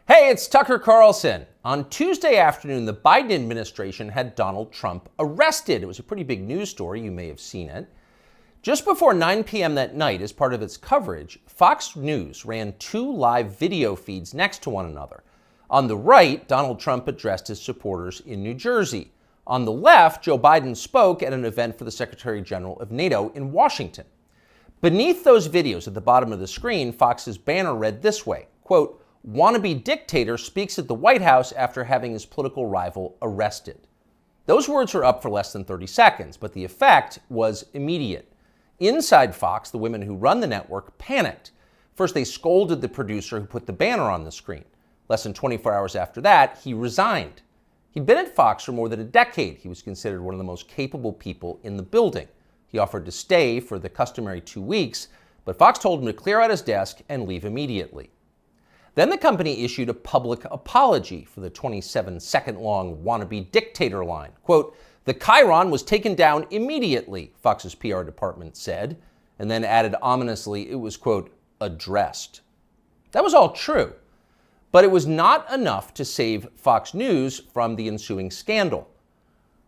Hey, it's Tucker Carlson. On Tuesday afternoon, the Biden administration had Donald Trump arrested. It was a pretty big news story. You may have seen it. Just before 9 p.m. that night, as part of its coverage, Fox News ran two live video feeds next to one another. On the right, Donald Trump addressed his supporters in New Jersey. On the left, Joe Biden spoke at an event for the Secretary General of NATO in Washington. Beneath those videos at the bottom of the screen, Fox's banner read this way, quote, "Wannabe dictator speaks at the White House after having his political rival arrested." Those words were up for less than 30 seconds, but the effect was immediate. Inside Fox, the women who run the network panicked. First, they scolded the producer who put the banner on the screen. Less than 24 hours after that, he resigned. He'd been at Fox for more than a decade. He was considered one of the most capable people in the building. He offered to stay for the customary 2 weeks, but Fox told him to clear out his desk and leave immediately. Then the company issued a public apology for the 27-second-long wannabe dictator line. Quote, "The chyron was taken down immediately," Fox's PR department said, and then added ominously it was, quote, "addressed." That was all true, but it was not enough to save Fox News from the ensuing scandal.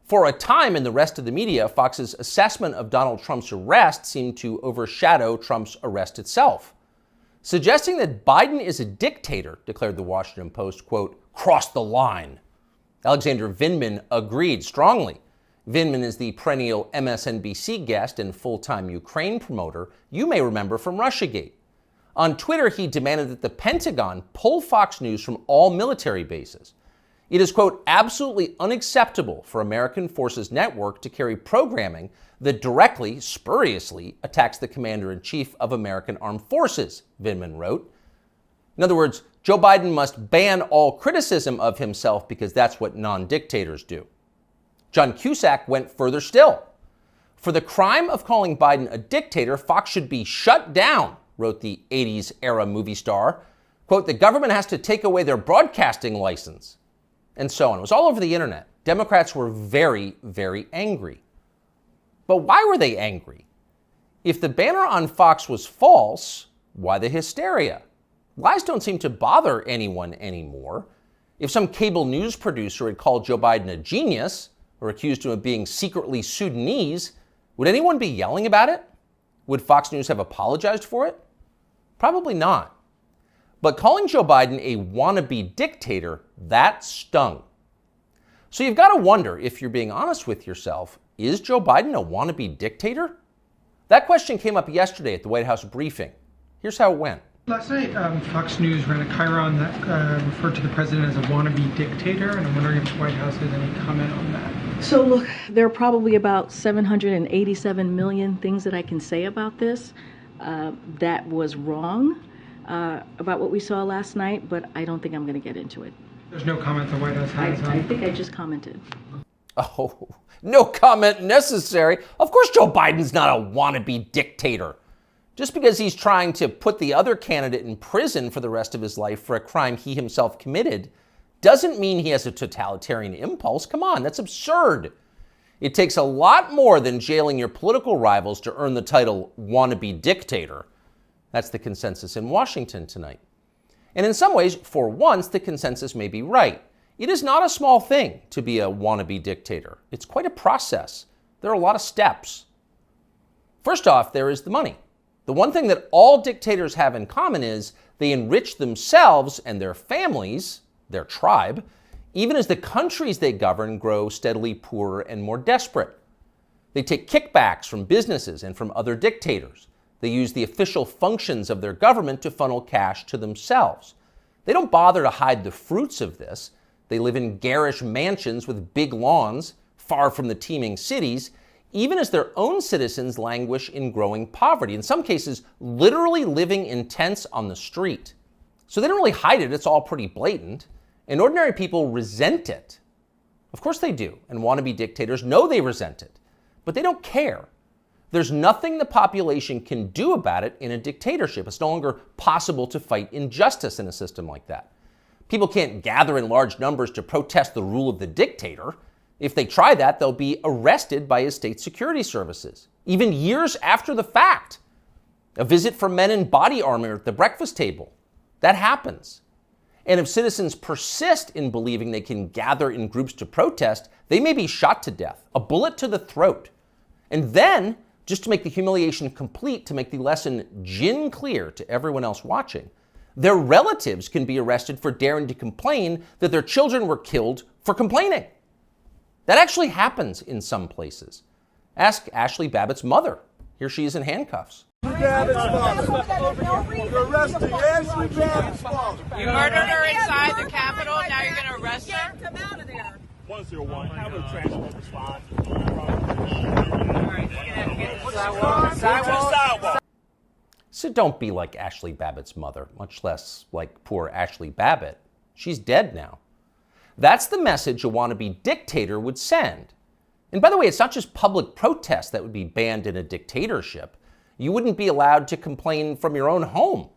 For a time in the rest of the media, Fox's assessment of Donald Trump's arrest seemed to overshadow Trump's arrest itself. Suggesting that Biden is a dictator, declared the Washington Post, quote, "crossed the line." Alexander Vindman agreed strongly. Vindman is the perennial MSNBC guest and full-time Ukraine promoter you may remember from Russiagate. On Twitter, he demanded that the Pentagon pull Fox News from all military bases. It is, quote, "absolutely unacceptable for American Forces Network to carry programming that directly, spuriously, attacks the commander-in-chief of American Armed Forces," Vindman wrote. In other words, Joe Biden must ban all criticism of himself because that's what non-dictators do. John Cusack went further still. "For the crime of calling Biden a dictator, Fox should be shut down," wrote the 80s-era movie star. Quote, "the government has to take away their broadcasting license." And so on. It was all over the internet. Democrats were very, very angry. But why were they angry? If the banner on Fox was false, why the hysteria? Lies don't seem to bother anyone anymore. If some cable news producer had called Joe Biden a genius or accused him of being secretly Sudanese, would anyone be yelling about it? Would Fox News have apologized for it? Probably not. But calling Joe Biden a wannabe dictator, that stung. So you've got to wonder, if you're being honest with yourself, is Joe Biden a wannabe dictator? That question came up yesterday at the White House briefing. Here's how it went. Last night, Fox News ran a chyron that referred to the president as a wannabe dictator, and I'm wondering if the White House has any comment on that. So look, there are probably about 787 million things that I can say about this. That was wrong about what we saw last night, but I don't think I'm going to get into it. There's no comment the White House has on. I think I just commented. Oh, no comment necessary. Of course Joe Biden's not a wannabe dictator. Just because he's trying to put the other candidate in prison for the rest of his life for a crime he himself committed doesn't mean he has a totalitarian impulse. Come on, that's absurd. It takes a lot more than jailing your political rivals to earn the title wannabe dictator. That's the consensus in Washington tonight. And in some ways, for once, the consensus may be right. It is not a small thing to be a wannabe dictator. It's quite a process. There are a lot of steps. First off, there is the money. The one thing that all dictators have in common is they enrich themselves and their families, their tribe, even as the countries they govern grow steadily poorer and more desperate. They take kickbacks from businesses and from other dictators. They use the official functions of their government to funnel cash to themselves. They don't bother to hide the fruits of this. They live in garish mansions with big lawns, far from the teeming cities, even as their own citizens languish in growing poverty, in some cases literally living in tents on the street. So they don't really hide it, it's all pretty blatant. And ordinary people resent it. Of course they do, and wannabe dictators know they resent it, but they don't care. There's nothing the population can do about it in a dictatorship. It's no longer possible to fight injustice in a system like that. People can't gather in large numbers to protest the rule of the dictator. If they try that, they'll be arrested by his state security services, even years after the fact. A visit from men in body armor at the breakfast table. That happens. And if citizens persist in believing they can gather in groups to protest, they may be shot to death, a bullet to the throat. And then, just to make the humiliation complete, to make the lesson gin clear to everyone else watching, their relatives can be arrested for daring to complain that their children were killed for complaining. That actually happens in some places. Ask Ashley Babbitt's mother. Here she is in handcuffs. You're arresting Ashley Babbitt's father. You murdered her inside the Capitol, now you're going to arrest her? Come out of there. 101, have a transport response. Sidewalk. So don't be like Ashley Babbitt's mother, much less like poor Ashley Babbitt. She's dead now. That's the message a wannabe dictator would send. And by the way, it's not just public protest that would be banned in a dictatorship. You wouldn't be allowed to complain from your own home.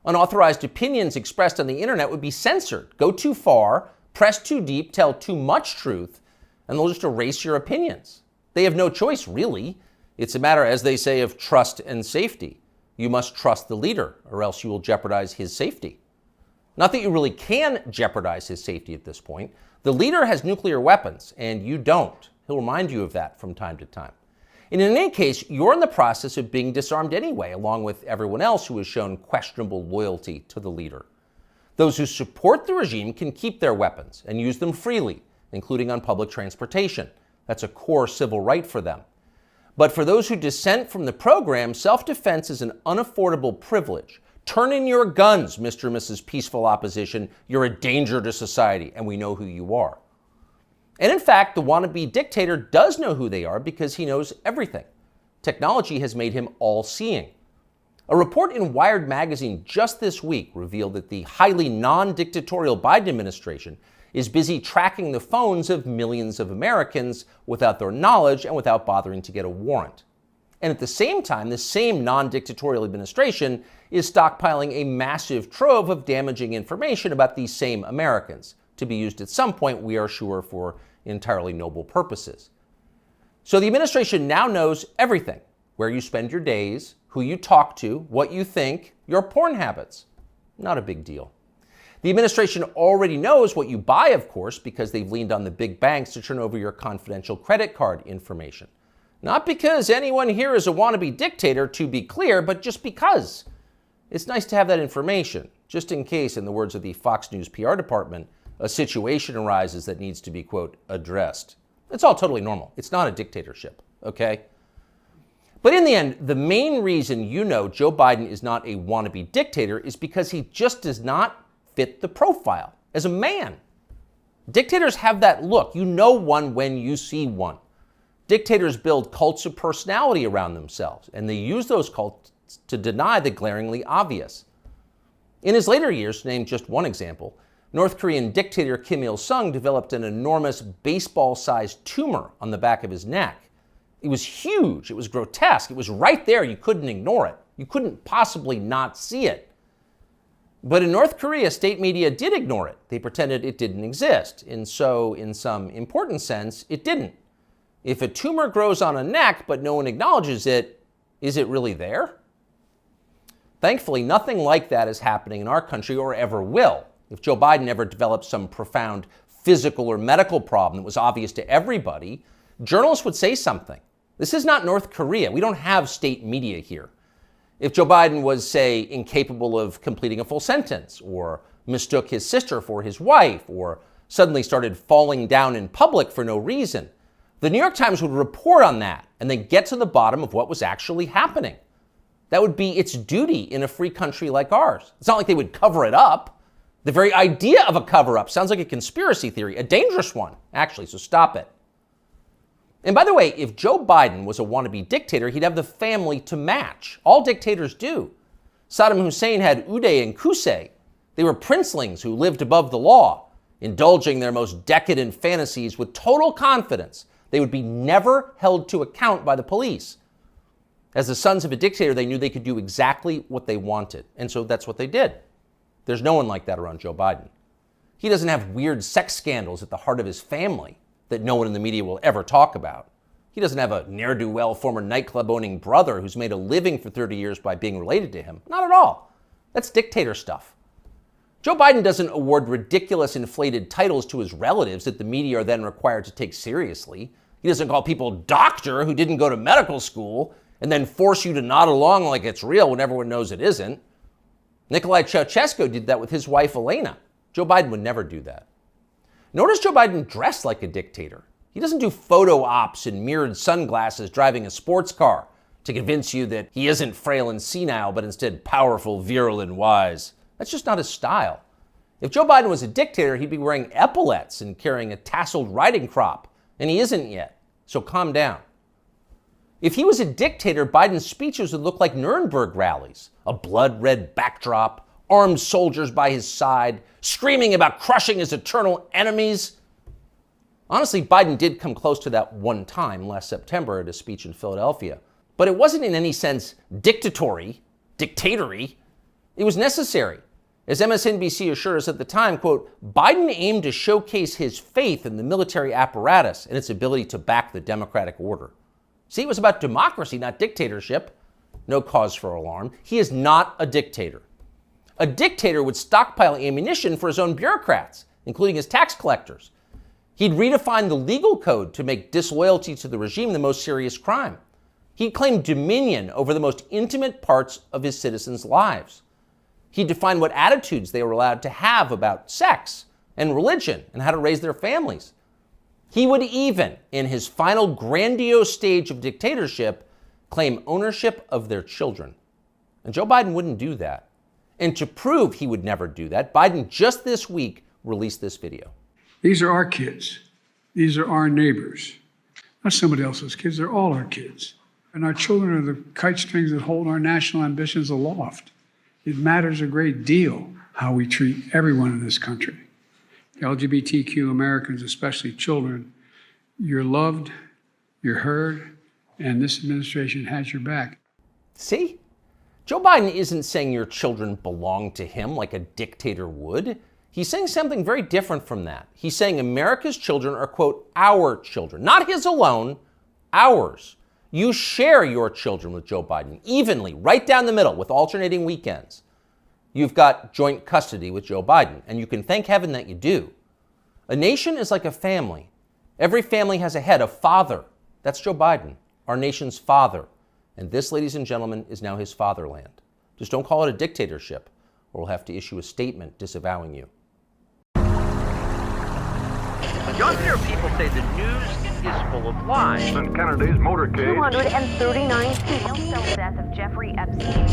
Unauthorized opinions expressed on the internet would be censored. Go too far, press too deep, tell too much truth, and they'll just erase your opinions. They have no choice, really. It's a matter, as they say, of trust and safety. You must trust the leader, or else you will jeopardize his safety. Not that you really can jeopardize his safety at this point. The leader has nuclear weapons, and you don't. He'll remind you of that from time to time. And in any case, you're in the process of being disarmed anyway, along with everyone else who has shown questionable loyalty to the leader. Those who support the regime can keep their weapons and use them freely, including on public transportation. That's a core civil right for them. But for those who dissent from the program, self-defense is an unaffordable privilege. Turn in your guns, Mr. and Mrs. Peaceful Opposition. You're a danger to society, and we know who you are. And in fact, the wannabe dictator does know who they are because he knows everything. Technology has made him all-seeing. A report in Wired magazine just this week revealed that the highly non-dictatorial Biden administration is busy tracking the phones of millions of Americans without their knowledge and without bothering to get a warrant. And at the same time, the same non-dictatorial administration is stockpiling a massive trove of damaging information about these same Americans, to be used at some point, we are sure, for entirely noble purposes. So the administration now knows everything: where you spend your days, who you talk to, what you think, your porn habits. Not a big deal. The administration already knows what you buy, of course, because they've leaned on the big banks to turn over your confidential credit card information. Not because anyone here is a wannabe dictator, to be clear, but just because. It's nice to have that information, just in case, in the words of the Fox News PR department, a situation arises that needs to be, quote, addressed. It's all totally normal. It's not a dictatorship, okay? But in the end, the main reason you know Joe Biden is not a wannabe dictator is because he just does not fit the profile as a man. Dictators have that look. You know one when you see one. Dictators build cults of personality around themselves, and they use those cults to deny the glaringly obvious. In his later years, to name just one example, North Korean dictator Kim Il-sung developed an enormous baseball-sized tumor on the back of his neck. It was huge. It was grotesque. It was right there. You couldn't ignore it. You couldn't possibly not see it. But in North Korea, state media did ignore it. They pretended it didn't exist. And so, in some important sense, it didn't. If a tumor grows on a neck but no one acknowledges it, is it really there? Thankfully, nothing like that is happening in our country or ever will. If Joe Biden ever developed some profound physical or medical problem that was obvious to everybody, journalists would say something. This is not North Korea. We don't have state media here. If Joe Biden was, say, incapable of completing a full sentence, or mistook his sister for his wife, or suddenly started falling down in public for no reason, the New York Times would report on that and then get to the bottom of what was actually happening. That would be its duty in a free country like ours. It's not like they would cover it up. The very idea of a cover-up sounds like a conspiracy theory, a dangerous one, actually, so stop it. And by the way, if Joe Biden was a wannabe dictator, he'd have the family to match. All dictators do. Saddam Hussein had Uday and Qusay. They were princelings who lived above the law, indulging their most decadent fantasies with total confidence they would be never held to account by the police. As the sons of a dictator, they knew they could do exactly what they wanted, and so that's what they did. There's no one like that around Joe Biden. He doesn't have weird sex scandals at the heart of his family that no one in the media will ever talk about. He doesn't have a ne'er-do-well former nightclub-owning brother who's made a living for 30 years by being related to him. Not at all. That's dictator stuff. Joe Biden doesn't award ridiculous inflated titles to his relatives that the media are then required to take seriously. He doesn't call people doctor who didn't go to medical school and then force you to nod along like it's real when everyone knows it isn't. Nicolae Ceausescu did that with his wife Elena. Joe Biden would never do that. Nor does Joe Biden dress like a dictator. He doesn't do photo ops in mirrored sunglasses driving a sports car to convince you that he isn't frail and senile, but instead powerful, virile, and wise. That's just not his style. If Joe Biden was a dictator, he'd be wearing epaulets and carrying a tasseled riding crop, and he isn't yet, so calm down. If he was a dictator, Biden's speeches would look like Nuremberg rallies, a blood-red backdrop, armed soldiers by his side, screaming about crushing his eternal enemies. Honestly, Biden did come close to that one time last September at a speech in Philadelphia, but it wasn't in any sense dictatory. It was necessary. As MSNBC assured us at the time, quote, Biden aimed to showcase his faith in the military apparatus and its ability to back the democratic order. See, it was about democracy, not dictatorship. No cause for alarm. He is not a dictator. A dictator would stockpile ammunition for his own bureaucrats, including his tax collectors. He'd redefine the legal code to make disloyalty to the regime the most serious crime. He'd claim dominion over the most intimate parts of his citizens' lives. He'd define what attitudes they were allowed to have about sex and religion and how to raise their families. He would even, in his final grandiose stage of dictatorship, claim ownership of their children. And Joe Biden wouldn't do that. And to prove he would never do that, Biden just this week released this video. These are our kids. These are our neighbors. Not somebody else's kids, they're all our kids. And our children are the kite strings that hold our national ambitions aloft. It matters a great deal how we treat everyone in this country. LGBTQ Americans, especially children, you're loved, you're heard, and this administration has your back. See? Joe Biden isn't saying your children belong to him like a dictator would. He's saying something very different from that. He's saying America's children are, quote, our children. Not his alone, ours. You share your children with Joe Biden evenly, right down the middle, with alternating weekends. You've got joint custody with Joe Biden, and you can thank heaven that you do. A nation is like a family. Every family has a head, a father. That's Joe Biden, our nation's father. And this, ladies and gentlemen, is now his fatherland. Just don't call it a dictatorship, or we'll have to issue a statement disavowing you. Younger people say the news is full of lies. Kennedy's motorcade. 239 people. The death of Jeffrey Epstein.